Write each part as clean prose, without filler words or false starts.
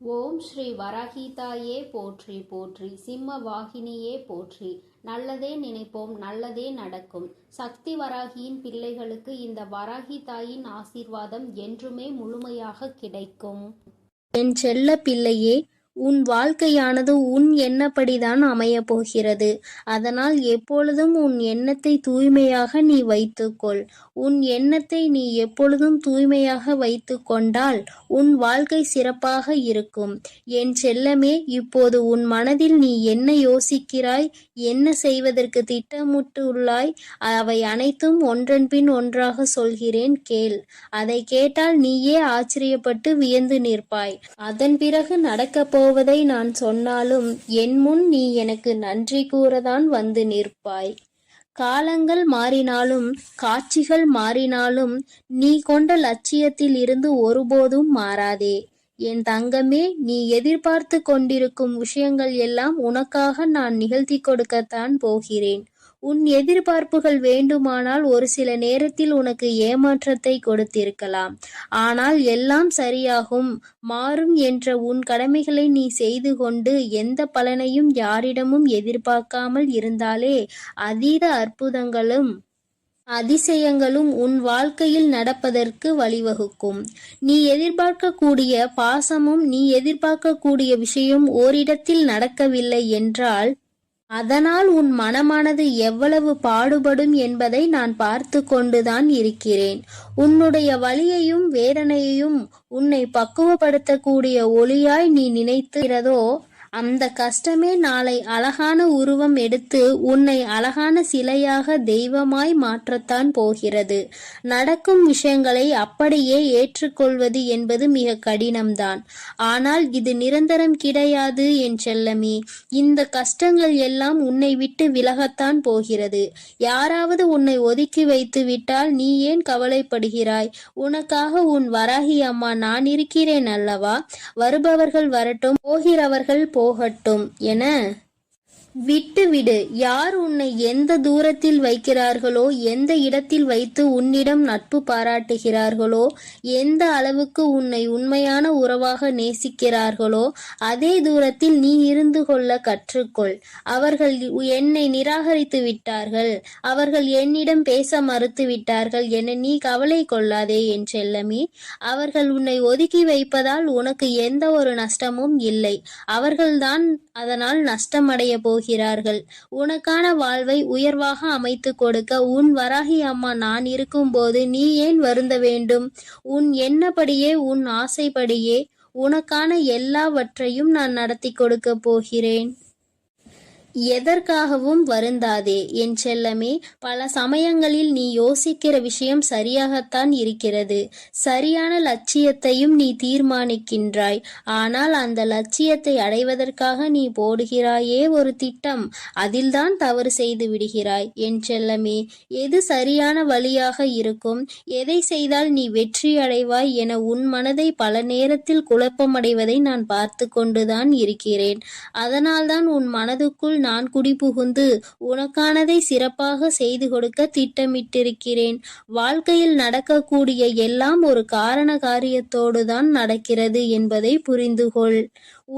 ஓம் ஸ்ரீ வராகிதாயே போற்றி போற்றி, சிம்ம வாகினியே போற்றி. நல்லதே நினைப்போம், நல்லதே நடக்கும். சக்தி வராகியின் பிள்ளைகளுக்கு இந்த வராகி தாயின் ஆசீர்வாதம் என்றுமே முழுமையாக கிடைக்கும். என் செல்ல பிள்ளையே, உன் வாழ்க்கையானது உன் எண்ணப்படிதான் அமையப் போகிறது. அதனால் எப்பொழுதும் உன் எண்ணத்தை தூய்மையாக நீ வைத்துக்கொள். உன் எண்ணத்தை நீ எப்பொழுதும் தூய்மையாக வைத்து கொண்டால் உன் வாழ்க்கை சிறப்பாக இருக்கும். என் செல்லமே, இப்போது உன் மனதில் நீ என்ன யோசிக்கிறாய், என்ன செய்வதற்கு திட்டமிட்டு உள்ளாய், அவை அனைத்தும் ஒன்றன் பின் ஒன்றாக சொல்கிறேன், கேள். அதை கேட்டால் நீயே ஆச்சரியப்பட்டு வியந்து நிற்பாய். அதன் பிறகு நடக்கப் போவதை நான் சொன்னாலும் என் முன் நீ எனக்கு நன்றி கூறதான் வந்து நிற்பாய். காலங்கள் மாறினாலும் காட்சிகள் மாறினாலும் நீ கொண்ட லட்சியத்தில் இருந்து ஒருபோதும் மாறாதே. என் தங்கமே, நீ எதிர்பார்த்து கொண்டிருக்கும் விஷயங்கள் எல்லாம் உனக்காக நான் நிகழ்த்தி கொடுக்கத்தான் போகிறேன். உன் எதிர்பார்ப்புகள் வேண்டுமானால் ஒரு சில நேரத்தில் உனக்கு ஏமாற்றத்தை கொடுத்திருக்கலாம். ஆனால் எல்லாம் சரியாகும், மாறும் என்ற உன் கடமைகளை நீ செய்து கொண்டு எந்த பலனையும் யாரிடமும் எதிர்பார்க்காமல் இருந்தாலே அதீத அற்புதங்களும் அதிசயங்களும் உன் வாழ்க்கையில் நடப்பதற்கு வழிவகுக்கும். நீ எதிர்பார்க்கக்கூடிய பாசமும் நீ எதிர்பார்க்கக்கூடிய விஷயம் ஓரிடத்தில் நடக்கவில்லை என்றால் அதனால் உன் மனமானது எவ்வளவு பாடுபடும் என்பதை நான் பார்த்து கொண்டுதான் இருக்கிறேன். உன்னுடைய வலியையும் வேதனையையும் உன்னை பக்குவப்படுத்தக்கூடிய ஒளியாய் நீ நினைக்கிறதோ அந்த கஷ்டமே நாளை அழகான உருவம் எடுத்து உன்னை அழகான சிலையாக தெய்வமாய் மாற்றத்தான் போகிறது. நடக்கும் விஷயங்களை அப்படியே ஏற்றுக்கொள்வது என்பது மிக கடினம்தான். ஆனால் இது நிரந்தரம் கிடையாது என் செல்லமே. இந்த கஷ்டங்கள் எல்லாம் உன்னை விட்டு விலகத்தான் போகிறது. யாராவது உன்னை ஒதுக்கி வைத்து விட்டால் நீ ஏன் கவலைப்படுகிறாய்? உனக்காக உன் வராகி அம்மா நான் இருக்கிறேன் அல்லவா? வருபவர்கள் வரட்டும், போகிறவர்கள் போகட்டும் என விட்டுவிடு. யார் உன்னை எந்த தூரத்தில் வைக்கிறார்களோ, எந்த இடத்தில் வைத்து உன்னிடம் நட்பு பாராட்டுகிறார்களோ, எந்த அளவுக்கு உன்னை உண்மையான உறவாக நேசிக்கிறார்களோ அதே தூரத்தில் நீ இருந்து கொள்ள கற்றுக்கொள். அவர்கள் என்னை நிராகரித்து விட்டார்கள், அவர்கள் என்னிடம் பேச மறுத்து விட்டார்கள் என நீ கவலை கொள்ளாதே என் செல்லமே. அவர்கள் உன்னை ஒதுக்கி வைப்பதால் உனக்கு எந்த ஒரு நஷ்டமும் இல்லை. அவர்கள்தான் அதனால் நஷ்டமடைய போகிறார்கள். உனக்கான வாழ்வை உயர்வாக அமைத்து கொடுக்க உன் வராகி அம்மா நான் இருக்கும்போது நீ ஏன் வருந்த வேண்டும்? உன் எண்ணப்படியே, உன் ஆசைப்படியே உனக்கான எல்லாவற்றையும் நான் நடத்தி கொடுக்க போகிறேன். எதற்காகவும் வருந்தாதே என் செல்லமே. பல சமயங்களில் நீ யோசிக்கிற விஷயம் சரியாகத்தான் இருக்கிறது. சரியான லட்சியத்தையும் நீ தீர்மானிக்கின்றாய். ஆனால் அந்த லட்சியத்தை அடைவதற்காக நீ போடுகிறாயே ஒரு திட்டம், அதில்தான் தவறு செய்து விடுகிறாய் என் செல்லமே. எது சரியான வழியாக இருக்கும், எதை செய்தால் நீ வெற்றி அடைவாய் என உன் மனதை பல நேரத்தில் குழப்பமடைவதை நான் பார்த்து கொண்டுதான் இருக்கிறேன். அதனால்தான் உன் மனதுக்குள் நான் குடிபுகுந்து உனக்கானதை சிறப்பாக செய்து கொடுக்க திட்டமிட்டிருக்கிறேன். வாழ்க்கையில் நடக்கக்கூடிய எல்லாம் ஒரு காரண காரியத்தோடுதான் நடக்கிறது என்பதை புரிந்துகொள்.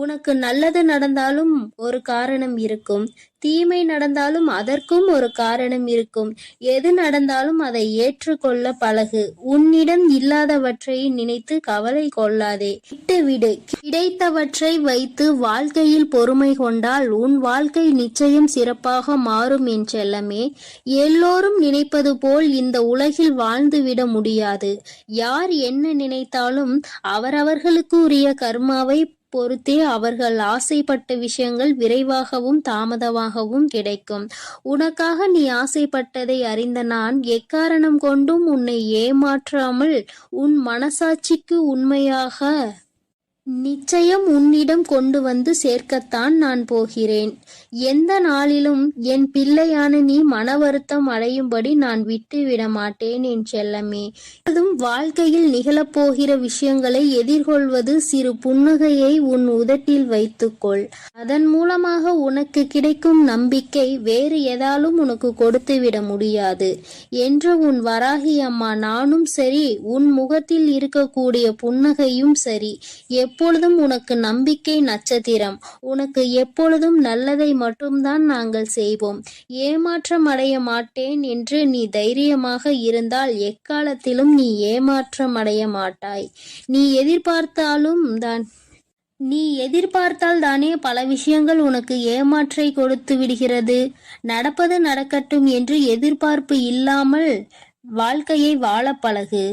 உனக்கு நல்லது நடந்தாலும் ஒரு காரணம் இருக்கும், தீமை நடந்தாலும் அதற்கும் ஒரு காரணம் இருக்கும். எது நடந்தாலும் அதை ஏற்றுக்கொள்ள பழகு. உன்னிடம் இல்லாதவற்றை நினைத்து கவலை கொள்ளாதே, விட்டுவிடு. கிடைத்தவற்றை வைத்து வாழ்க்கையில் பொறுமை கொண்டால் உன் வாழ்க்கை நிச்சயம் சிறப்பாக மாறும் என் செல்லமே. எல்லோரும் நினைப்பது போல் இந்த உலகில் வாழ்ந்துவிட முடியாது. யார் என்ன நினைத்தாலும் அவரவர்களுக்கு உரிய கர்மாவை பொறுத்தே அவர்கள் ஆசைப்பட்ட விஷயங்கள் விரைவாகவும் தாமதமாகவும் கிடைக்கும். உனக்காக நீ ஆசைப்பட்டதை அறிந்த நான் எக்காரணம் கொண்டும் உன்னை ஏமாற்றாமல் உன் மனசாட்சிக்கு உண்மையாக நிச்சயம் உன்னிடம் கொண்டு வந்து சேர்க்கத்தான் நான் போகிறேன். எந்த நாளிலும் என் பிள்ளையான நீ மன வருத்தம் அடையும்படி நான் விட்டு விட மாட்டேன் என் செல்லமே. அதுவும் வாழ்க்கையில் நிகழப்போகிற விஷயங்களை எதிர்கொள்வது சிறு புன்னகையை உன் உதட்டில் வைத்துக்கொள். அதன் மூலமாக உனக்கு கிடைக்கும் நம்பிக்கை வேறு எதாலும் உனக்கு கொடுத்து விட முடியாது என்று உன் வராகி அம்மா நானும் சரி, உன் முகத்தில் இருக்கக்கூடிய புன்னகையும் சரி, எப்பொழுதும் உனக்கு நம்பிக்கை நட்சத்திரம். உனக்கு எப்பொழுதும் நல்லதை மட்டும்தான் நாங்கள் செய்வோம். ஏமாற்றம் அடைய மாட்டேன் என்று நீ தைரியமாக இருந்தால் எக்காலத்திலும் நீ ஏமாற்றம் அடைய மாட்டாய். நீ எதிர்பார்த்தால் தானே பல விஷயங்கள் உனக்கு ஏமாற்றை கொடுத்து விடுகிறது. நடப்பது நடக்கட்டும் என்று எதிர்பார்ப்பு இல்லாமல் வாழ்க்கையை வாழ பழகு.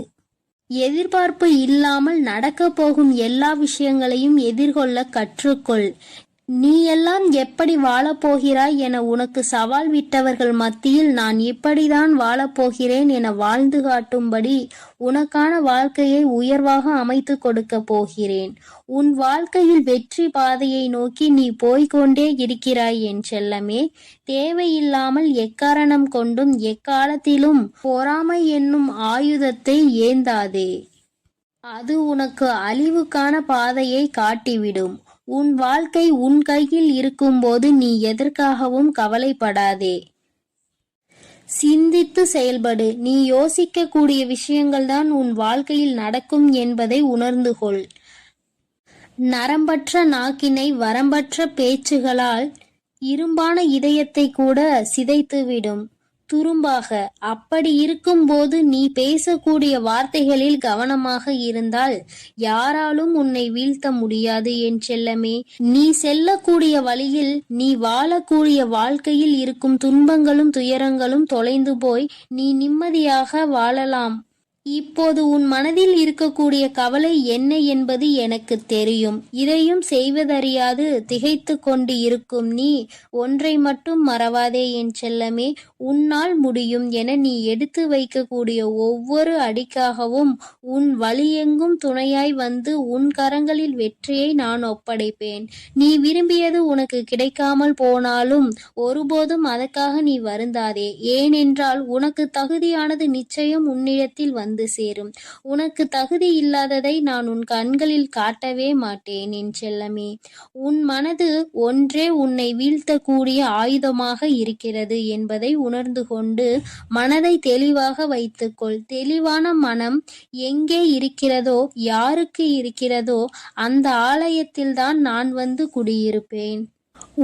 எதிர்பார்ப்பு இல்லாமல் நடக்கப் போகும் எல்லா விஷயங்களையும் எதிர்கொள்ள கற்றுக்கொள். நீ எல்லாம் எப்படி வாழப்போகிறாய் என உனக்கு சவால் விட்டவர்கள் மத்தியில் நான் இப்படிதான் வாழப்போகிறேன் என வாழ்ந்து காட்டும்படி உனக்கான வாழ்க்கையை உயர்வாக அமைத்து கொடுக்க போகிறேன். உன் வாழ்க்கையில் வெற்றி பாதையை நோக்கி நீ போய்கொண்டே இருக்கிறாய் என் செல்லமே. தேவையில்லாமல் எக்காரணம் கொண்டும் எக்காலத்திலும் பொறாமை என்னும் ஆயுதத்தை ஏந்தாதே. அது உனக்கு அழிவுக்கான பாதையை காட்டிவிடும். உன் வாழ்க்கை உன் கையில் இருக்கும்போது நீ எதற்காகவும் கவலைப்படாதே. சிந்தித்து செயல்படு. நீ யோசிக்கக்கூடிய விஷயங்கள்தான் உன் வாழ்க்கையில் நடக்கும் என்பதை உணர்ந்து கொள். நரம்பற்ற நாக்கினை வரம்பற்ற பேச்சுகளால் இரும்பான இதயத்தை கூட சிதைத்துவிடும் துரும்பாக. அப்படி இருக்கும்போது நீ பேசக்கூடிய வார்த்தைகளில் கவனமாக இருந்தால் யாராலும் உன்னை வீழ்த்த முடியாது என் செல்லமே. நீ செல்லக்கூடிய வழியில், நீ வாழக்கூடிய வாழ்க்கையில் இருக்கும் துன்பங்களும் துயரங்களும் தொலைந்து போய் நீ நிம்மதியாக வாழலாம். இப்போது உன் மனதில் இருக்கக்கூடிய கவலை என்ன என்பது எனக்கு தெரியும். இதையும் செய்வதறியாது திகைத்து கொண்டு இருக்கும் நீ ஒன்றை மட்டும் மறவாதே என் செல்லமே. உன்னால் முடியும் என நீ எடுத்து வைக்கக்கூடிய ஒவ்வொரு அடிக்காகவும் உன் வழியெங்கும் துணையாய் வந்து உன் கரங்களில் வெற்றியை நான் ஒப்படைப்பேன். நீ விரும்பியது உனக்கு கிடைக்காமல் போனாலும் ஒருபோதும் அதற்காக நீ வருந்தாதே. ஏனென்றால் உனக்கு தகுதியானது நிச்சயம் உன்னிடத்தில் வந்து சேரும். உனக்கு தகுதி இல்லாததை நான் உன் கண்களில் காட்டவே மாட்டேன் என் செல்லமே. உன் மனது ஒன்றே உன்னை வீழ்த்தக்கூடிய ஆயுதமாக இருக்கிறது என்பதை உணர்ந்து கொண்டு மனதை தெளிவாக வைத்துக்கொள். தெளிவான மனம் எங்கே இருக்கிறதோ, யாருக்கு இருக்கிறதோ அந்த ஆலயத்தில்தான் நான் வந்து குடியிருப்பேன்.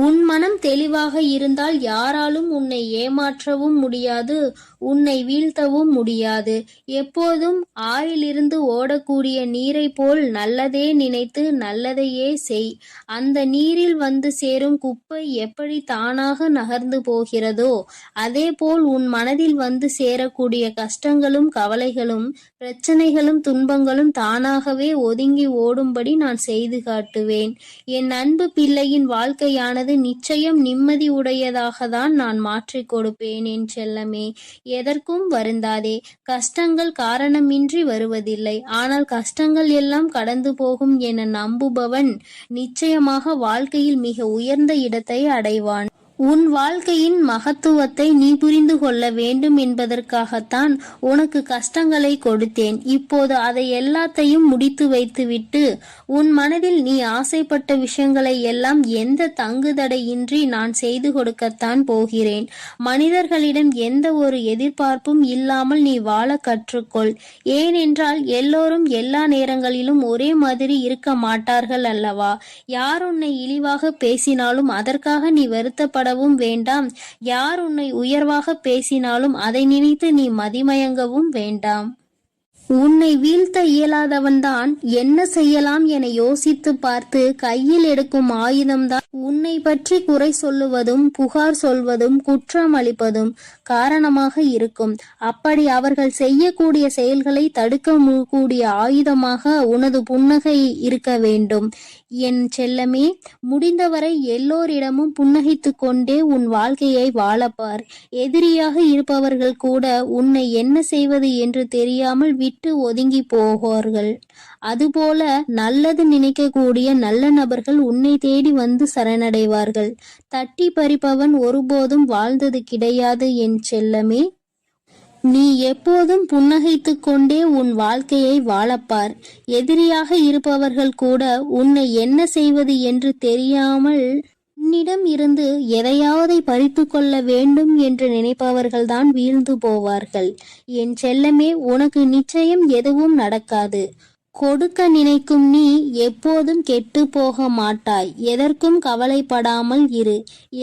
உன் மனம் தெளிவாக இருந்தால் யாராலும் உன்னை ஏமாற்றவும் முடியாது, உன்னை வீழ்த்தவும் முடியாது. எப்போதும் ஆறிலிருந்து ஓடக்கூடிய நீரை போல் நல்லதே நினைத்து நல்லதையே செய். அந்த நீரில் வந்து சேரும் குப்பை எப்படி தானாக நகர்ந்து போகிறதோ அதே போல் உன் மனதில் வந்து சேரக்கூடிய கஷ்டங்களும் கவலைகளும் பிரச்சனைகளும் துன்பங்களும் தானாகவே ஒதுங்கி ஓடும்படி நான் செய்து காட்டுவேன். என் அன்பு பிள்ளையின் வாழ்க்கையானது நிச்சயம் நிம்மதி உடையதாகத்தான் நான் மாற்றிக் கொடுப்பேன் என் செல்லமே. எதற்கும் வருந்தாதே. கஷ்டங்கள் காரணமின்றி வருவதில்லை. ஆனால் கஷ்டங்கள் எல்லாம் கடந்து போகும் என நம்புபவன் நிச்சயமாக வாழ்க்கையில் மிக உயர்ந்த இடத்தை அடைவான். உன் வாழ்க்கையின் மகத்துவத்தை நீ புரிந்து கொள்ள வேண்டும் என்பதற்காகத்தான் உனக்கு கஷ்டங்களை கொடுத்தேன். இப்போது அதை எல்லாத்தையும் முடித்து வைத்துவிட்டு உன் மனதில் நீ ஆசைப்பட்ட விஷயங்களை எல்லாம் எந்த தங்குதடையின்றி நான் செய்து கொடுக்கத்தான் போகிறேன். மனிதர்களிடம் எந்த ஒரு எதிர்பார்ப்பும் இல்லாமல் நீ வாழ கற்றுக்கொள். ஏனென்றால் எல்லோரும் எல்லா நேரங்களிலும் ஒரே மாதிரி இருக்க மாட்டார்கள் அல்லவா? யார் உன்னை இழிவாக பேசினாலும் அதற்காக நீ வருத்தப்பட வேண்டாம். யார் உன்னை உயர்வாக பேசினாலும் அதை நினைத்து நீ மதிமயங்கவும் வேண்டாம். உன்னை வீழ்த்த இயலாதவன்தான் என்ன செய்யலாம் என யோசித்து பார்த்து கையில் எடுக்கும் ஆயுதம்தான் உன்னை பற்றி குறை சொல்லுவதும் புகார் சொல்வதும் குற்றம் அளிப்பதும் காரணமாக இருக்கும். அப்படி அவர்கள் செய்யக்கூடிய செயல்களை தடுக்க கூடிய ஆயுதமாக உனது புன்னகை இருக்க வேண்டும் என் செல்லமே. முடிந்தவரை எல்லோரிடமும் புன்னகைத்து கொண்டே உன் வாழ்க்கையை வாழப்பார். எதிரியாக இருப்பவர்கள் கூட உன்னை என்ன செய்வது என்று தெரியாமல் விட்டு ஒதுங்கி போவார்கள். அதுபோல நல்லது நினைக்கக்கூடிய நல்ல நபர்கள் உன்னை தேடி வந்து சரணடைவார்கள். தட்டி பறிப்பவன் ஒருபோதும் வாழ்ந்தது கிடையாது என் செல்லமே. நீ எப்போதும் புன்னகைத்து கொண்டே உன் வாழ்க்கையை வாழப்பார். எதிரியாக இருப்பவர்கள் கூட உன்னை என்ன செய்வது என்று தெரியாமல் உன்னிடம் இருந்து எதையாவதை பறித்து கொள்ள வேண்டும் என்று நினைப்பவர்கள்தான் வீழ்ந்து போவார்கள். என் செல்லமே, உனக்கு நிச்சயம் எதுவும் நடக்காது. கொடுக்க நினைக்கும் நீ எப்போதும் கெட்டு போக மாட்டாய். எதற்கும் கவலைப்படாமல் இரு.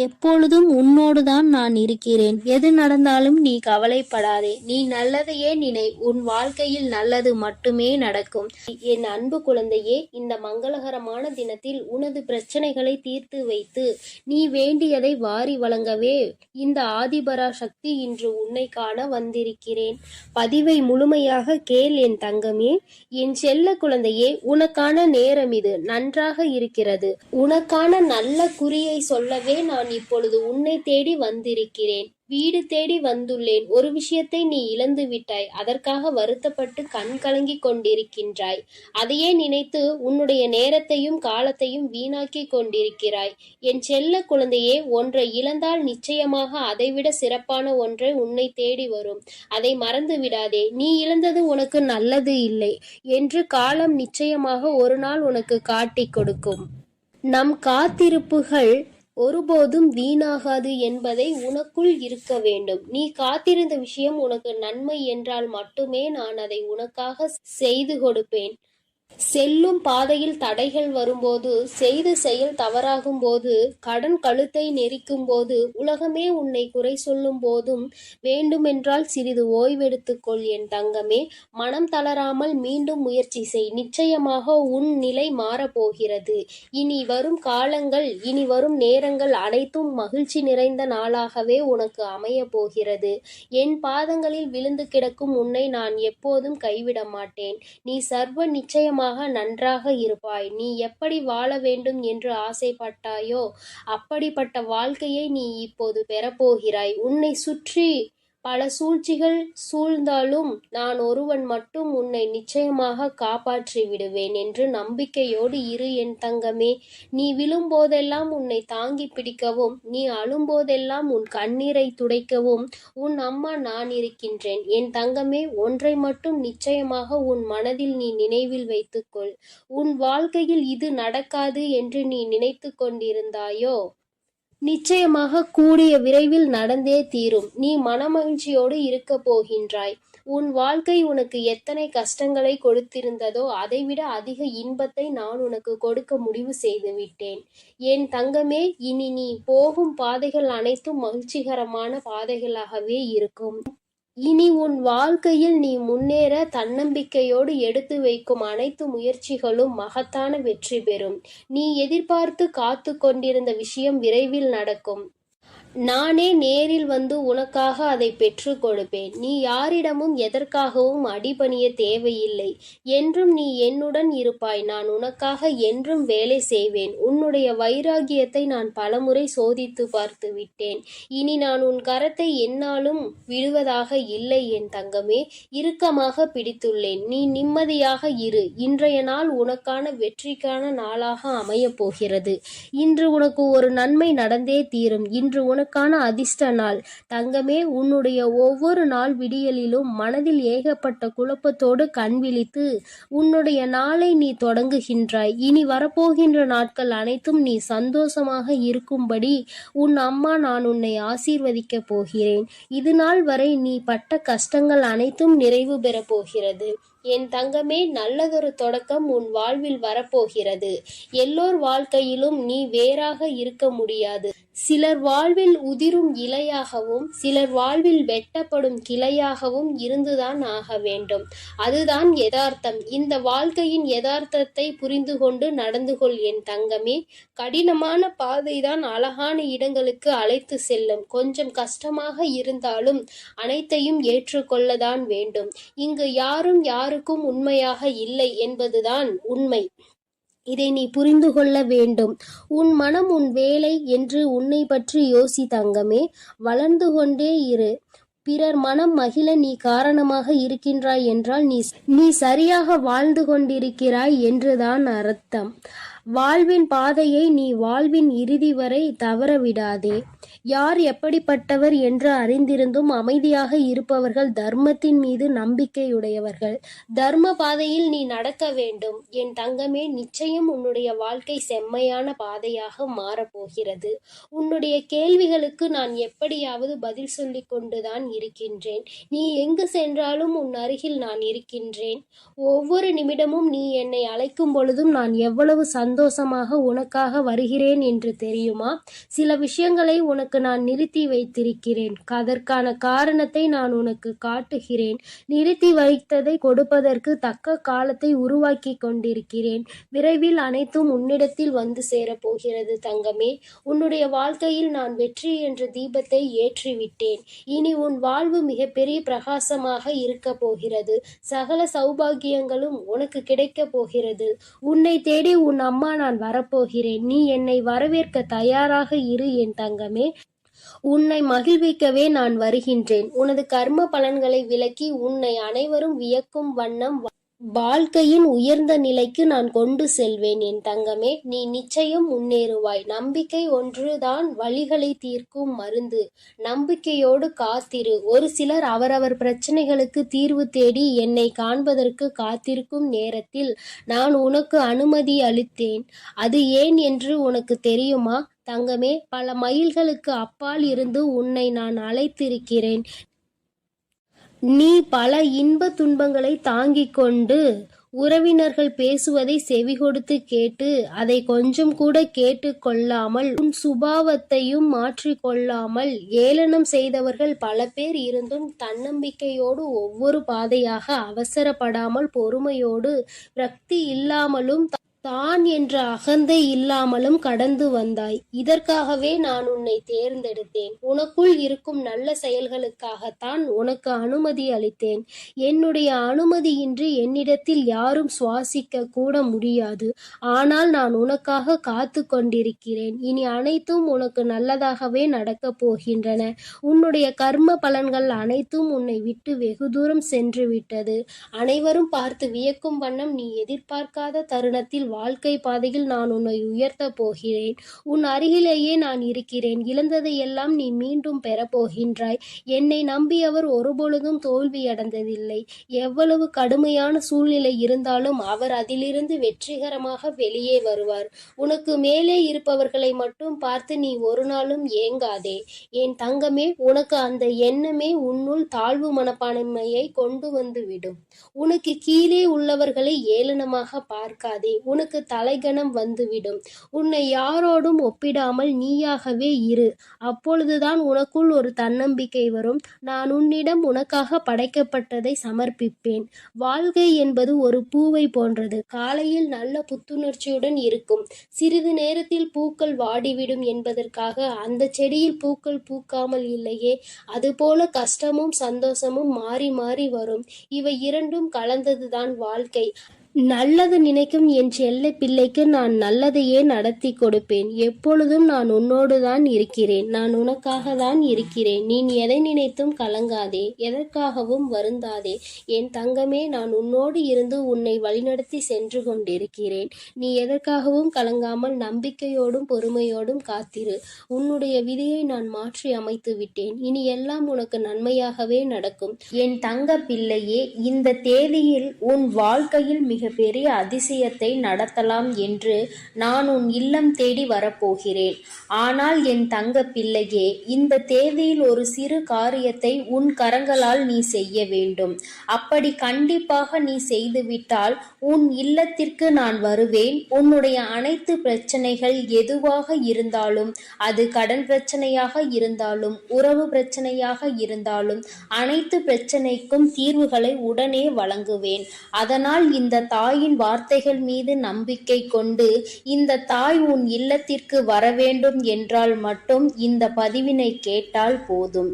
எப்பொழுதும் உன்னோடுதான் நான் இருக்கிறேன். எது நடந்தாலும் நீ கவலைப்படாதே. நீ நல்லதையே நினை. உன் வாழ்க்கையில் நல்லது மட்டுமே நடக்கும். என் அன்பு குழந்தையே, இந்த மங்களகரமான தினத்தில் உனது பிரச்சனைகளை தீர்த்து வைத்து நீ வேண்டியதை வாரி வழங்கவே இந்த ஆதிபரா சக்தி இன்று உன்னை காண வந்திருக்கிறேன். பதிவை முழுமையாக கேள் என் தங்கமே. என் செல்ல குழந்தையே, உனக்கான நேரம் இது நன்றாக இருக்கிறது. உனக்கான நல்ல குறியை சொல்லவே நான் இப்பொழுது உன்னை தேடி வந்திருக்கிறேன். வீடு தேடி வந்துள்ளேன். ஒரு விஷயத்தை நீ இழந்து விட்டாய். அதற்காக வருத்தப்பட்டு கண் கலங்கி கொண்டிருக்கின்றாய். அதையே நினைத்து உன்னுடைய நேரத்தையும் காலத்தையும் வீணாக்கி கொண்டிருக்கிறாய். என் செல்ல குழந்தையே, ஒன்றை இழந்தால் நிச்சயமாக அதைவிட சிறப்பான ஒன்றை உன்னை தேடி வரும். அதை மறந்து விடாதே. நீ இழந்தது உனக்கு நல்லது இல்லை என்று காலம் நிச்சயமாக ஒரு நாள் உனக்கு காட்டிக் கொடுக்கும். நம் காத்திருப்புகள் ஒருபோதும் வீணாகாது என்பதை உனக்குள் இருக்க வேண்டும். நீ காத்திருந்த விஷயம் உனக்கு நன்மை என்றால் மட்டுமே நான் அதை உனக்காக செய்து கொடுப்பேன். செல்லும் பாதையில் தடைகள் வரும்போது, செய்த செயல் தவறாகும் போது, கடன் கழுத்தை நெரிக்கும் போது, உலகமே உன்னை குறை சொல்லும் போதும் வேண்டுமென்றால் சிறிது ஓய்வெடுத்துக்கொள் என் தங்கமே. மனம் தளராமல் மீண்டும் முயற்சி செய். நிச்சயமாக உன் நிலை மாறப்போகிறது. இனி வரும் காலங்கள், இனி வரும் நேரங்கள் அனைத்தும் மகிழ்ச்சி நிறைந்த நாளாகவே உனக்கு அமைய போகிறது. என் பாதங்களில் விழுந்து கிடக்கும் உன்னை நான் எப்போதும் கைவிட மாட்டேன். நீ சர்வ நிச்சயமாக நன்றாக இருப்பாய். நீ எப்படி வாழ வேண்டும் என்று ஆசைப்பட்டாயோ அப்படிப்பட்ட வாழ்க்கையை நீ இப்போது பெறப்போகிறாய். உன்னை சுற்றி பல சூழ்ச்சிகள் சூழ்ந்தாலும் நான் ஒருவன் மட்டும் உன்னை நிச்சயமாக காப்பாற்றி விடுவேன் என்று நம்பிக்கையோடு இரு என் தங்கமே. நீ விழும்போதெல்லாம் உன்னை தாங்கி பிடிக்கவும், நீ அழும்போதெல்லாம் உன் கண்ணீரை துடைக்கவும் உன் அம்மா நான் இருக்கின்றேன். என் தங்கமே, ஒன்றை மட்டும் நிச்சயமாக உன் மனதில் நீ நினைவில் வைத்துக்கொள். உன் வாழ்க்கையில் இது நடக்காது என்று நீ நினைத்து கொண்டிருந்தாயோ நிச்சயமாக கூடிய விரைவில் நடந்தே தீரும். நீ மனமகிழ்ச்சியோடு இருக்க போகின்றாய். உன் வாழ்க்கை உனக்கு எத்தனை கஷ்டங்களை கொடுத்திருந்ததோ அதைவிட அதிக இன்பத்தை நான் உனக்கு கொடுக்க முடிவு செய்து விட்டேன். என் தங்கமே, இனி நீ போகும் பாதைகள் அனைத்தும் மகிழ்ச்சிகரமான பாதைகளாகவே இருக்கும். இனி உன் வாழ்க்கையில் நீ முன்னேற தன்னம்பிக்கையோடு எடுத்து வைக்கும் அனைத்து முயற்சிகளும் மகத்தான வெற்றி பெறும். நீ எதிர்பார்த்து காத்து கொண்டிருந்த விஷயம் விரைவில் நடக்கும். நானே நேரில் வந்து உனக்காக அதை பெற்று கொடுப்பேன். நீ யாரிடமும் எதற்காகவும் அடிபணிய தேவையில்லை. என்றும் நீ என்னுடன் இருப்பாய். நான் உனக்காக என்றும் வேலை செய்வேன். உன்னுடைய வைராகியத்தை நான் பலமுறை சோதித்து பார்த்து விட்டேன். இனி நான் உன் கரத்தை என்னாலும் விடுவதாக இல்லை என் தங்கமே. இறுக்கமாக பிடித்துள்ளேன். நீ நிம்மதியாக இரு. இன்றைய நாள் உனக்கான வெற்றிக்கான நாளாக அமையப் போகிறது. இன்று உனக்கு ஒரு நன்மை நடந்தே தீரும். இன்று உனக்கான அதிர்ஷ்ட நாள் தங்கமே. உன்னுடைய ஒவ்வொரு நாள் விடியலிலும் மனதில் ஏகப்பட்ட குழப்பத்தோடு கண் விழித்து உன்னுடைய நாளை நீ தொடங்குகின்றாய். இனி வரப்போகின்ற நாட்கள் அனைத்தும் நீ சந்தோஷமாக இருக்கும்படி உன் அம்மா நான் உன்னை ஆசீர்வதிக்கப் போகிறேன். இது நாள் வரை நீ பட்ட கஷ்டங்கள் அனைத்தும் நிறைவு பெறப் போகிறது. என் தங்கமே, நல்லதொரு தொடக்கம் உன் வாழ்வில் வரப்போகிறது. எல்லோர் வாழ்க்கையிலும் நீ வேறாக இருக்க முடியாது. சிலர் வாழ்வில் உதிரும் இலையாகவும் சிலர் வாழ்வில் வெட்டப்படும் கிளையாகவும் இருந்துதான் ஆக வேண்டும். அதுதான் யதார்த்தம். இந்த வாழ்க்கையின் யதார்த்தத்தை புரிந்து கொண்டு நடந்து கொள் என் தங்கமே. கடினமான பாதைதான் அழகான இடங்களுக்கு அழைத்து செல்லும். கொஞ்சம் கஷ்டமாக இருந்தாலும் அனைத்தையும் ஏற்றுக்கொள்ளதான் வேண்டும். இங்கு யாரும் யாருக்கும் உண்மையாக இல்லை என்பதுதான் உண்மை. இதை நீ புரிந்து கொள்ள வேண்டும். உன் மனம் உன் வேலை என்று உன்னை பற்றி யோசி தங்கமே. வளர்ந்து கொண்டே இரு. பிறர் மனம் மகிழ நீ காரணமாக இருக்கின்றாய் என்றால் நீ சரியாக வாழ்ந்து கொண்டிருக்கிறாய் என்றுதான் அர்த்தம். வாழ்வின் பாதையை நீ வாழ்வின் இறுதி வரை தவற விடாதே. யார் எப்படிப்பட்டவர் என்று அறிந்திருந்தும் அமைதியாக இருப்பவர்கள் தர்மத்தின் மீது நம்பிக்கையுடையவர்கள். தர்ம பாதையில் நீ நடக்க வேண்டும் என் தங்கமே. நிச்சயம் உன்னுடைய வாழ்க்கை செம்மையான பாதையாக மாறப்போகிறது. உன்னுடைய கேள்விகளுக்கு நான் எப்படியாவது பதில் சொல்லிக் கொண்டுதான் இருக்கின்றேன். நீ எங்கு சென்றாலும் உன் அருகில் நான் இருக்கின்றேன். ஒவ்வொரு நிமிடமும் நீ என்னை அழைக்கும் பொழுதும் நான் எவ்வளவு சந்தோஷமாக உனக்காக வருகிறேன் என்று தெரியுமா? சில விஷயங்களை உனக்கு நான் நிறுத்தி வைத்திருக்கிறேன். அதற்கான காரணத்தை நான் உனக்கு காட்டுகிறேன். நிறுத்தி வைத்ததை கொடுப்பதற்கு தக்க காலத்தை உருவாக்கி கொண்டிருக்கிறேன். விரைவில் அனைத்தும் உன்னிடத்தில் வந்து சேரப்போகிறது தங்கமே. உன்னுடைய வாழ்க்கையில் நான் வெற்றி என்ற தீபத்தை ஏற்றிவிட்டேன். இனி உன் வாழ்வு மிகப்பெரிய பிரகாசமாக இருக்க போகிறது. சகல சௌபாகியங்களும் உனக்கு கிடைக்க போகிறது. உன்னை தேடி உன் அம்மா நான் வரப்போகிறேன். நீ என்னை வரவேற்க தயாராக இரு என் தங்கமே. உன்னை மகிழ்விக்கவே நான் வருகின்றேன். உனது கர்ம பலன்களை விலக்கி உன்னை அனைவரும் வியக்கும் வண்ணம் வாழ்க்கையின் உயர்ந்த நிலைக்கு நான் கொண்டு செல்வேன் என் தங்கமே. நீ நிச்சயம் முன்னேறுவாய். நம்பிக்கை ஒன்றுதான் வலிகளை தீர்க்கும் மருந்து. நம்பிக்கையோடு காத்திரு. ஒரு சிலர் அவரவர் பிரச்சனைகளுக்கு தீர்வு தேடி என்னை காண்பதற்கு காத்திருக்கும் நேரத்தில் நான் உனக்கு அனுமதி அளித்தேன். அது ஏன் என்று உனக்கு தெரியுமா தங்கமே? பல மைல்களுக்கு அப்பால் இருந்து உன்னை நான் அழைத்திருக்கிறேன். நீ பல இன்ப துன்பங்களை தாங்கிக் கொண்டு உறவினர்கள் பேசுவதை செவிகொடுத்து கேட்டு அதை கொஞ்சம் கூட கேட்டு கொள்ளாமல் உன் சுபாவத்தையும் மாற்றிக்கொள்ளாமல் ஏளனம் செய்தவர்கள் பல பேர் இருந்தும் தன்னம்பிக்கையோடு ஒவ்வொரு பாதையாக அவசரப்படாமல் பொறுமையோடு விரக்தி இல்லாமலும் தான் என்ற அகந்தை இல்லாமலும் கடந்து வந்தாய். இதற்காகவே நான் உன்னை தேர்ந்தெடுத்தேன். உனக்குள் இருக்கும் நல்ல செயல்களுக்காகத்தான் உனக்கு அனுமதி அளித்தேன். என்னுடைய அனுமதியின்றி என்னிடத்தில் யாரும் சுவாசிக்க கூட முடியாது. ஆனால் நான் உனக்காக காத்து கொண்டிருக்கிறேன். இனி அனைத்தும் உனக்கு நல்லதாகவே நடக்கப் போகின்றன. உன்னுடைய கர்ம பலன்கள் அனைத்தும் உன்னை விட்டு வெகு தூரம் சென்று விட்டது. அனைவரும் பார்த்து வியக்கும் வண்ணம் நீ எதிர்பார்க்காத தருணத்தில் வாழ்க்கை பாதையில் நான் உன்னை உயர்த்த போகிறேன். உன் அருகிலேயே நான் இருக்கிறேன். இழந்ததை எல்லாம் நீ மீண்டும் பெறப்போகின்றாய். என்னை நம்பியவர் ஒருபொழுதும் தோல்வியடைந்ததில்லை. எவ்வளவு கடுமையான சூழ்நிலை இருந்தாலும் அவர் அதிலிருந்து வெற்றிகரமாக வெளியே வருவார். உனக்கு மேலே இருப்பவர்களை மட்டும் பார்த்து நீ ஒரு நாளும் ஏங்காதே என் தங்கமே. உனக்கு அந்த எண்ணமே உன்னுள் தாழ்வு மனப்பான்மையை கொண்டு வந்து விடும். உனக்கு கீழே உள்ளவர்களை ஏளனமாக பார்க்காதே. உனக்கு தலைகணம் வந்துவிடும். உன்னை யாரோடும் ஒப்பிடாமல் நீயாகவே இரு. அப்பொழுதுதான் உனக்குள் ஒரு தன்னம்பிக்கை வரும். நான் உன்னிடம் உனக்காக படைக்கப்பட்டதை சமர்ப்பிப்பேன். வாழ்க்கை என்பது ஒரு பூவை போன்றது. காலையில் நல்ல புத்துணர்ச்சியுடன் இருக்கும். சிறிது நேரத்தில் பூக்கள் வாடிவிடும் என்பதற்காக அந்த செடியில் பூக்கள் பூக்காமல் இல்லையே. அதுபோல கஷ்டமும் சந்தோஷமும் மாறி மாறி வரும். இவை இரண்டும் கலந்ததுதான் வாழ்க்கை. நல்லது நினைக்கும் என் செல்ல பிள்ளைக்கு நான் நல்லதையே நடத்தி கொடுப்பேன். எப்பொழுதும் நான் உன்னோடு தான் இருக்கிறேன். நான் உனக்காக தான் இருக்கிறேன். நீ எதை நினைத்தும் கலங்காதே. எதற்காகவும் வருந்தாதே என் தங்கமே. நான் உன்னோடு இருந்து உன்னை வழிநடத்தி சென்று கொண்டிருக்கிறேன். நீ எதற்காகவும் கலங்காமல் நம்பிக்கையோடும் பொறுமையோடும் காத்திரு. உன்னுடைய விதியை நான் மாற்றி அமைத்து விட்டேன். இனி எல்லாம் உனக்கு நன்மையாகவே நடக்கும் என் தங்க பிள்ளையே. இந்த தேதியில் உன் வாழ்க்கையில் மிக பெரிய அதிசயத்தை நடத்தலாம் என்று நான் உன் இல்லம் தேடி வரப்போகிறேன். ஆனால் என் தங்க பிள்ளையே, இந்த தேதியில் ஒரு சிறு காரியத்தை உன் கரங்களால் நீ செய்ய வேண்டும். அப்படி கண்டிப்பாக நீ செய்துவிட்டால் உன் இல்லத்திற்கு நான் வருவேன். உன்னுடைய அனைத்து பிரச்சனைகள் எதுவாக இருந்தாலும், அது கடன் பிரச்சனையாக இருந்தாலும் உறவு பிரச்சனையாக இருந்தாலும் அனைத்து பிரச்சனைக்கும் தீர்வுகளை உடனே வழங்குவேன். அதனால் இந்த தாயின் வார்த்தைகள் மீது நம்பிக்கை கொண்டு இந்த தாய் உன் இல்லத்திற்கு வர வேண்டும் என்றால் மட்டும் இந்த பதிவினை கேட்டால் போதும்.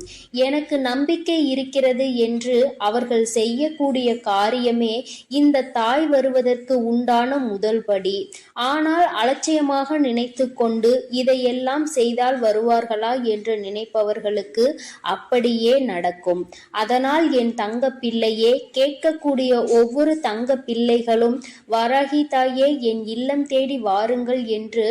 எனக்கு நம்பிக்கை இருக்கிறது என்று அவர்கள் செய்யக்கூடிய காரியமே இந்த தாய் வருவதற்கு உண்டான முதல் படி. ஆனால் அலட்சியமாக நினைத்து கொண்டு இதையெல்லாம் செய்தால் வருவார்களா என்று நினைப்பவர்களுக்கு அப்படியே நடக்கும். அதனால் என் தங்க பிள்ளையே, கேட்கக்கூடிய ஒவ்வொரு தங்க பிள்ளைகள் பிள்ளைகளும் வராகி தாயே என் இல்லம் தேடி வாருங்கள் என்று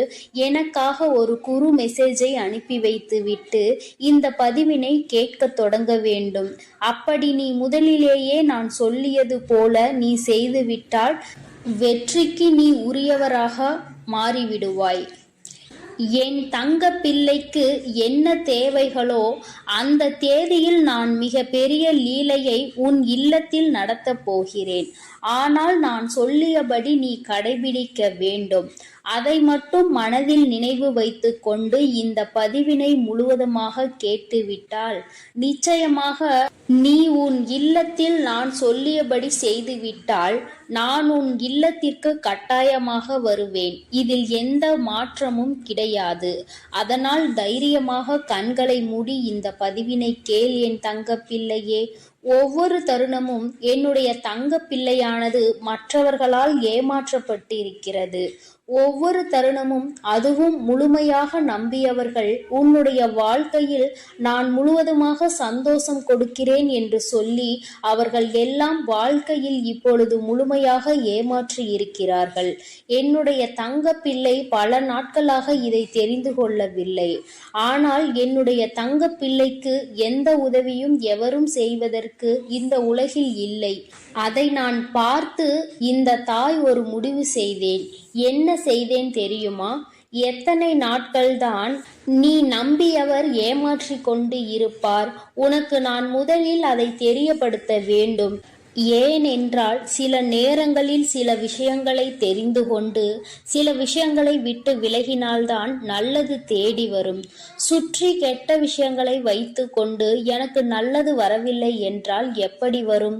எனக்காக ஒரு குறு மெசேஜை அனுப்பி வைத்து விட்டு இந்த பதிவினை கேட்க தொடங்க வேண்டும். அப்படி நீ முதலிலேயே நான் சொல்லியது போல நீ செய்துவிட்டால் வெற்றிக்கு நீ உரியவராக மாறிவிடுவாய். என் தங்க பிள்ளைக்கு என்ன தேவைகளோ அந்த தேதியில் நான் மிக பெரிய லீலையை உன் இல்லத்தில் நடத்தப் போகிறேன். ஆனால் நான் சொல்லியபடி நீ கடைபிடிக்க வேண்டும். அதை மட்டும் மனதில் நினைவு வைத்து கொண்டு இந்த பதிவினை முழுவதுமாக கேட்டுவிட்டால் நிச்சயமாக நீ உன் இல்லத்தில் நான் சொல்லியபடி செய்துவிட்டால் நான் உன் இல்லத்திற்கு கட்டாயமாக வருவேன். இதில் எந்த மாற்றமும் கிடையாது. அதனால் தைரியமாக கண்களை மூடி இந்த பதிவினை கேள் என் தங்க பிள்ளையே. ஒவ்வொரு தருணமும் என்னுடைய தங்க பிள்ளையானது மற்றவர்களால் ஏமாற்றப்பட்டிருக்கிறது. ஒவ்வொரு தருணமும் அதுவும் முழுமையாக நம்பியவர்கள் உன்னுடைய வாழ்க்கையில் நான் முழுவதுமாக சந்தோஷம் கொடுக்கிறேன் என்று சொல்லி அவர்கள் எல்லாம் வாழ்க்கையில் இப்பொழுது முழுமையாக ஏமாற்றி இருக்கிறார்கள். என்னுடைய தங்க பிள்ளை பல நாட்களாக இதை தெரிந்து கொள்ளவில்லை. ஆனால் என்னுடைய தங்க பிள்ளைக்கு எந்த உதவியும் எவரும் செய்வதற்கு இந்த உலகில் இல்லை. அதை நான் பார்த்து இந்த தாய் ஒரு முடிவு செய்தேன். என்ன செய்தேன் தெரியுமா? எத்தனை நாட்கள்தான் நீ நம்பியவர் ஏமாற்றி கொண்டு இருப்பார்? உனக்கு நான் முதலில் அதை தெரியப்படுத்த வேண்டும். ஏனென்றால் சில நேரங்களில் சில விஷயங்களை தெரிந்து கொண்டு சில விஷயங்களை விட்டு விலகினால்தான் நல்லது தேடி வரும். சுற்றி கெட்ட விஷயங்களை வைத்து கொண்டு எனக்கு நல்லது வரவில்லை என்றால் எப்படி வரும்?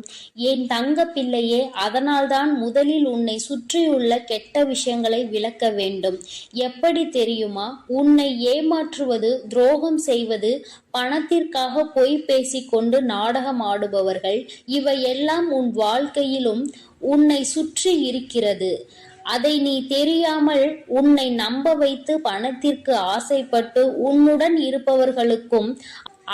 என் தங்க பிள்ளையே, அதனால்தான் முதலில் உன்னை சுற்றியுள்ள கெட்ட விஷயங்களை விலக்க வேண்டும். எப்படி தெரியுமா? உன்னை ஏமாற்றுவது, துரோகம் செய்வது, பணத்திற்காக பொய் பேசிக்கொண்டு நாடகம் ஆடுபவர்கள், இவையெல்லாம் உன் வாழ்க்கையிலும் உன்னை சுற்றி இருக்கிறது. அதை நீ தெரியாமல் உன்னை நம்ப வைத்து பணத்திற்கு ஆசைப்பட்டு உன்னுடன் இருப்பவர்களுக்கும்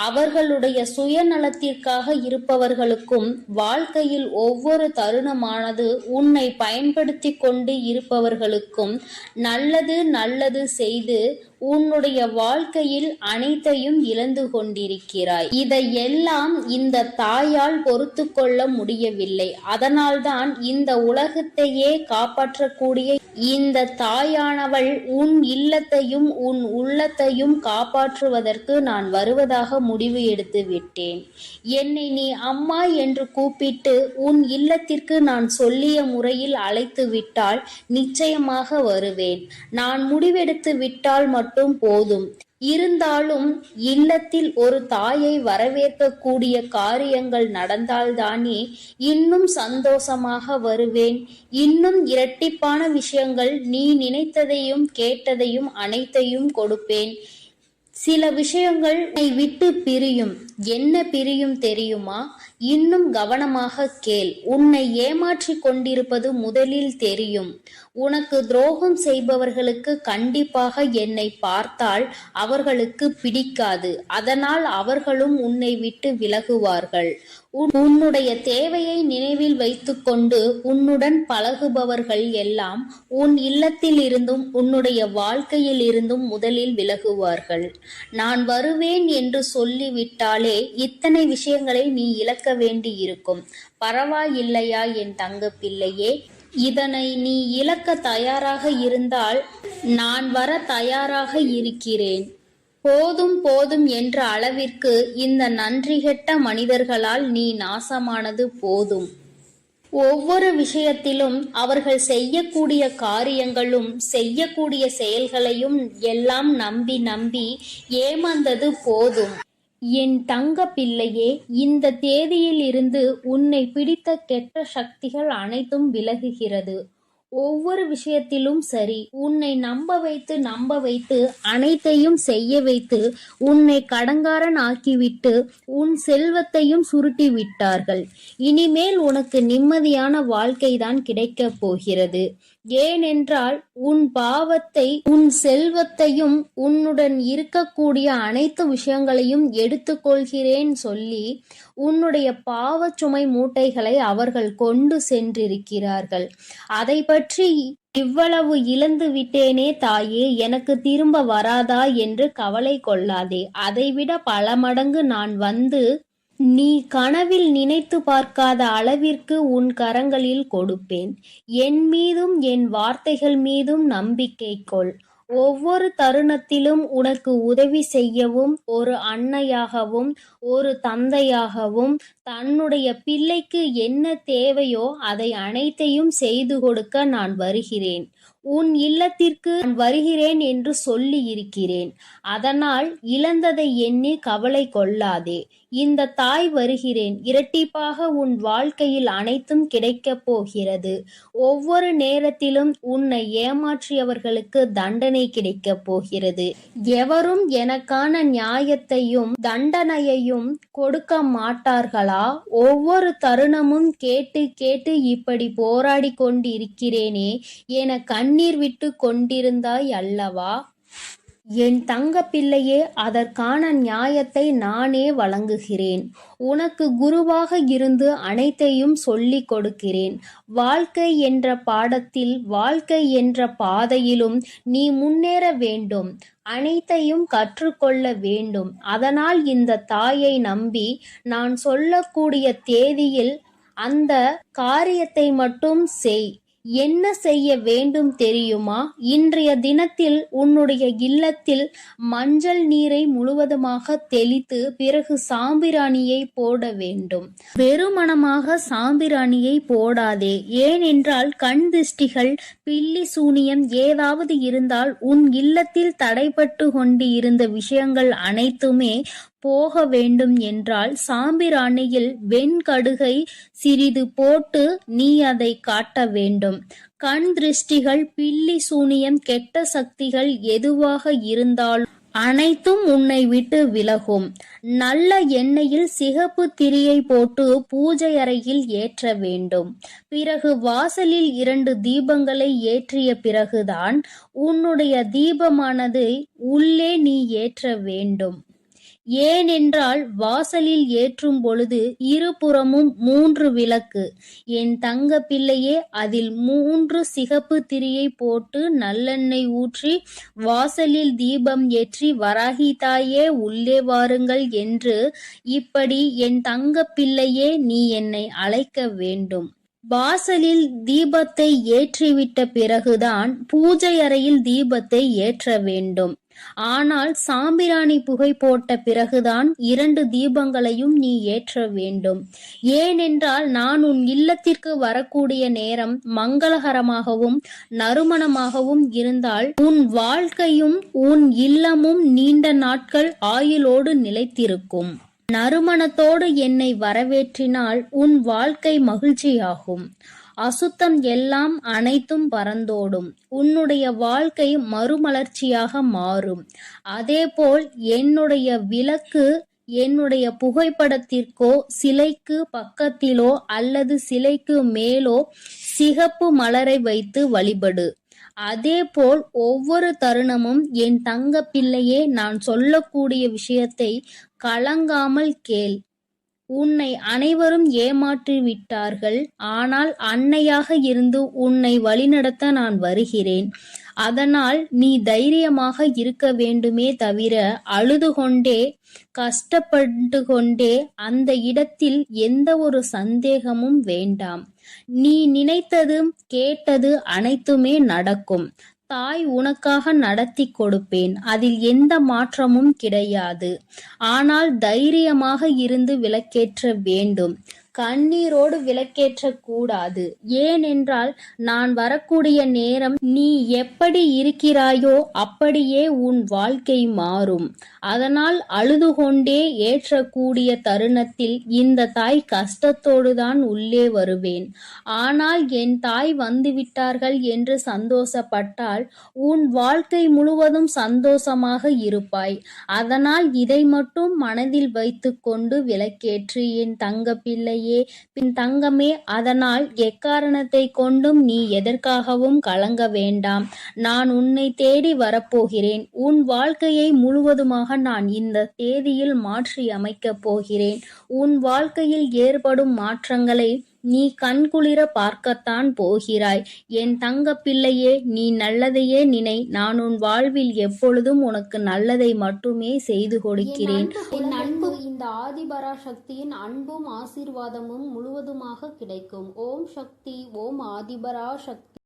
அவர்களுடைய சுயநலத்திற்காக இருப்பவர்களுக்கும் வாழ்க்கையில் ஒவ்வொரு தருணமானது உன்னை பயன்படுத்தி கொண்டு இருப்பவர்களுக்கும் நல்லது நல்லது செய்து உன்னுடைய வாழ்க்கையில் அனைத்தையும் இழந்து கொண்டிருக்கிறாய். இதையெல்லாம் இந்த தாயால் பொறுத்து கொள்ள முடியவில்லை. அதனால்தான் இந்த உலகத்தையே காப்பாற்றக்கூடிய இந்த தாயானவள் உன் இல்லத்தையும் உன் உள்ளத்தையும் காப்பாற்றுவதற்கு நான் வருவதாக முடிவு எடுத்து விட்டேன். என்னை நீ அம்மா என்று கூப்பிட்டு உன் இல்லத்திற்கு நான் சொல்லிய முறையில் அழைத்து விட்டால் நிச்சயமாக வருவேன். நான் முடிவெடுத்து விட்டால் மட்டும் போதும். இருந்தாலும் இல்லத்தில் ஒரு தாயை வரவேற்கக்கூடிய காரியங்கள் நடந்தால்தானே இன்னும் சந்தோஷமாக வருவேன். இன்னும் இரட்டிப்பான விஷயங்கள், நீ நினைத்ததையும் கேட்டதையும் அனைத்தையும் கொடுப்பேன். சில விஷயங்கள் உன்னை விட்டு பிரியும். என்ன பிரியும் தெரியுமா? இன்னும் கவனமாக கேள். உன்னை ஏமாற்றி கொண்டிருப்பது முதலில் தெரியும். உனக்கு துரோகம் செய்பவர்களுக்கு கண்டிப்பாக என்னை பார்த்தால் அவர்களுக்கு பிடிக்காது. அதனால் அவர்களும் உன்னை விட்டு விலகுவார்கள். உன்னுடைய தேவையை நினைவில் வைத்துக்கொண்டு உன்னுடன் பழகுபவர்கள் எல்லாம் உன் இல்லத்தில் இருந்தும் உன்னுடைய வாழ்க்கையில் இருந்தும் முதலில் விலகுவார்கள். நான் வருவேன் என்று சொல்லிவிட்டாலே இத்தனை விஷயங்களை நீ இழக்க வேண்டி இருக்கும். பரவாயில்லையா என் தங்க பிள்ளையே? இதனை நீ இழக்க தயாராக இருந்தால் நான் வர தயாராக இருக்கிறேன். போதும் போதும் என்ற அளவிற்கு இந்த நன்றிகெட்ட மனிதர்களால் நீ நாசமானது போதும். ஒவ்வொரு விஷயத்திலும் அவர்கள் செய்யக்கூடிய காரியங்களும் செய்யக்கூடிய செயல்களையும் எல்லாம் நம்பி நம்பி ஏமாந்தது போதும். என் தங்க பிள்ளையே, இந்த தேதியில் இருந்து உன்னை பிடித்த கெட்ட சக்திகள் அனைத்தும் விலகுகிறது. ஒவ்வொரு விஷயத்திலும் சரி, உன்னை நம்ப வைத்து அனைத்தையும் செய்ய வைத்து உன்னை கடங்காரன் ஆக்கிவிட்டு உன் செல்வத்தையும் சுருட்டி விட்டார்கள். இனிமேல் உனக்கு நிம்மதியான வாழ்க்கைதான் கிடைக்கப் போகிறது. ஏனென்றால் உன் பாவத்தை, உன் செல்வத்தையும், உன்னுடன் இருக்கக்கூடிய அனைத்து விஷயங்களையும் எடுத்துக்கொள்கிறேன் சொல்லி உன்னுடைய பாவச் சுமை மூட்டைகளை அவர்கள் கொண்டு சென்றிருக்கிறார்கள். அதை பற்றி இவ்வளவு இழந்து விட்டேனே தாயே, எனக்கு திரும்ப வராதா என்று கவலை கொள்ளாதே. அதைவிட பல மடங்கு நான் வந்து நீ கனவில் நினைத்து பார்க்காத அளவிற்கு உன் கரங்களில் கொடுப்பேன். என் மீதும் என் வார்த்தைகள் மீதும் நம்பிக்கை கொள். ஒவ்வொரு தருணத்திலும் உனக்கு உதவி செய்யவும், ஒரு அன்னையாகவும் ஒரு தந்தையாகவும் தன்னுடைய பிள்ளைக்கு என்ன தேவையோ அதை அனைத்தையும் செய்து கொடுக்க நான் வருகிறேன். உன் இல்லத்திற்கு நான் வருகிறேன் என்று சொல்லி இருக்கிறேன். அதனால் இழந்ததை எண்ணி கவலை கொள்ளாதே. இந்த தாய் வருகிறேன். இரட்டிப்பாக உன் வாழ்க்கையில் அனைத்தும் கிடைக்கப் போகிறது. ஒவ்வொரு நேரத்திலும் உன்னை ஏமாற்றியவர்களுக்கு தண்டனை கிடைக்கப் போகிறது. எவரும் எனக்கான நியாயத்தையும் தண்டனையையும் கொடுக்க மாட்டார்களா? ஒவ்வொரு தருணமும் கேட்டு கேட்டு இப்படி போராடி கொண்டிருக்கிறேனே என கண்ணீர் விட்டு கொண்டிருந்தாய் அல்லவா? என் தங்க பிள்ளையே, அதற்கான நியாயத்தை நானே வழங்குகிறேன். உனக்கு குருவாக இருந்து அனைத்தையும் சொல்லிக் கொடுக்கிறேன். வாழ்க்கை என்ற பாடத்தில், வாழ்க்கை என்ற பாதையிலும் நீ முன்னேற வேண்டும். அனைத்தையும் கற்றுக்கொள்ள வேண்டும். அதனால் இந்த தாயை நம்பி நான் சொல்லக்கூடிய தேதியில் அந்த காரியத்தை மட்டும் செய். என்ன செய்ய வேண்டும் தெரியுமா? இன்றைய தினத்தில் உன்னுடைய இல்லத்தில் மஞ்சள் நீரை முழுவதுமாக தெளித்து பிறகு சாம்பிராணியை போட வேண்டும். வெறுமனமாக சாம்பிராணியை போடாதே. ஏனென்றால் கண் திருஷ்டிகள், பில்லி சூனியம் ஏதாவது இருந்தால் உன் இல்லத்தில் தடைபட்டு கொண்டு இருந்த விஷயங்கள் அனைத்துமே போக வேண்டும் என்றால் சாம்பிராணியில் வெண்கடுகை சிறிது போட்டு நீ அதை காட்ட வேண்டும். கண் திருஷ்டிகள், பில்லி சூனியம், கெட்ட சக்திகள் எதுவாக இருந்தாலும் அனைத்தும் உன்னை விட்டு விலகும். நல்ல எண்ணெயில் சிகப்பு திரியை போட்டு பூஜை அறையில் ஏற்ற வேண்டும். பிறகு வாசலில் 2 தீபங்களை ஏற்றிய பிறகுதான் உன்னுடைய தீபமானது உள்ளே நீ ஏற்ற வேண்டும். ஏனென்றால் வாசலில் ஏற்றும் பொழுது இருபுறமும் 3 விளக்கு. என் தங்க பிள்ளையே, அதில் 3 சிகப்பு திரியை போட்டு நல்லெண்ணெய் ஊற்றி வாசலில் தீபம் ஏற்றி வராகி தாயே உள்ளே வாருங்கள் என்று இப்படி என் தங்க பிள்ளையே நீ என்னை அழைக்க வேண்டும். வாசலில் தீபத்தை ஏற்றிவிட்ட பிறகுதான் பூஜை அறையில் தீபத்தை ஏற்ற வேண்டும். ஆனால் சாம்பிராணி புகை போட்ட பிறகுதான் 2 தீபங்களையும் நீ ஏற்ற வேண்டும். ஏனென்றால் நான் உன் இல்லத்திற்கு வரக்கூடிய நேரம் மங்களகரமாகவும் நறுமணமாகவும் இருந்தால் உன் வாழ்க்கையும் உன் இல்லமும் நீண்ட நாட்கள் ஆயுளோடு நிலைத்திருக்கும். நறுமணத்தோடு என்னை வரவேற்றினால் உன் வாழ்க்கை மகிழ்ச்சியாகும். அசுத்தம் எல்லாம் அனைத்தும் பறந்தோடும். உன்னுடைய வாழ்க்கை மறுமலர்ச்சியாக மாறும். அதேபோல் என்னுடைய விளக்கு, என்னுடைய புகைப்படத்திற்கோ சிலைக்கு பக்கத்திலோ அல்லது சிலைக்கு மேலோ சிகப்பு மலரை வைத்து வழிபடு. அதேபோல் ஒவ்வொரு தருணமும் என் தங்க பிள்ளையே, நான் சொல்லக்கூடிய விஷயத்தை கலங்காமல் கேள். உன்னை அனைவரும் ஏமாற்றி விட்டார்கள். ஆனால் அன்னையாக இருந்து உன்னை வழிநடத்த நான் வருகிறேன். அதனால் நீ தைரியமாக இருக்க வேண்டுமே தவிர அழுது கொண்டே கஷ்டப்பட்டு கொண்டே அந்த இடத்தில் எந்த ஒரு சந்தேகமும் வேண்டாம். நீ நினைத்தது கேட்டது அனைத்துமே நடக்கும். தாய் உனக்காக நடத்தி கொடுப்பேன். அதில் எந்த மாற்றமும் கிடையாது. ஆனால் தைரியமாக இருந்து விளக்கேற்ற வேண்டும். கண்ணீரோடு விளக்கேற்ற கூடாது. ஏனென்றால் நான் வரக்கூடிய நேரம் நீ எப்படி இருக்கிறாயோ அப்படியே உன் வாழ்க்கை மாறும். அதனால் அழுது கொண்டே ஏற்றக்கூடிய தருணத்தில் இந்த தாய் கஷ்டத்தோடு தான் உள்ளே வருவேன். ஆனால் என் தாய் வந்துவிட்டார்கள் என்று சந்தோஷப்பட்டால் உன் வாழ்க்கை முழுவதும் சந்தோஷமாக இருப்பாய். அதனால் இதை மட்டும் மனதில் வைத்து கொண்டு விளக்கேற்று என் தங்க பிள்ளை. பிள்ளையே, பின் தங்கமே, அதனால் எக்காரணத்தை கொண்டும் நீ எதற்காகவும் கலங்க வேண்டாம். நான் உன்னை தேடி வரப்போகிறேன். உன் வாழ்க்கையை முழுவதுமாக நான் இந்த தேதியில் மாற்றி அமைக்கப் போகிறேன். உன் வாழ்க்கையில் ஏற்படும் மாற்றங்களை நீ கண்குளிர பார்க்கத்தான் போகிறாய். என் தங்க பிள்ளையே, நீ நல்லதையே நினை. நான் உன் வாழ்வில் எப்பொழுதும் உனக்கு நல்லதை மட்டுமே செய்து கொடுக்கிறேன். என் அன்பு இந்த ஆதிபரா சக்தியின் அன்பும் ஆசீர்வாதமும் முழுவதுமாக கிடைக்கும். ஓம் சக்தி, ஓம் ஆதிபரா சக்தி.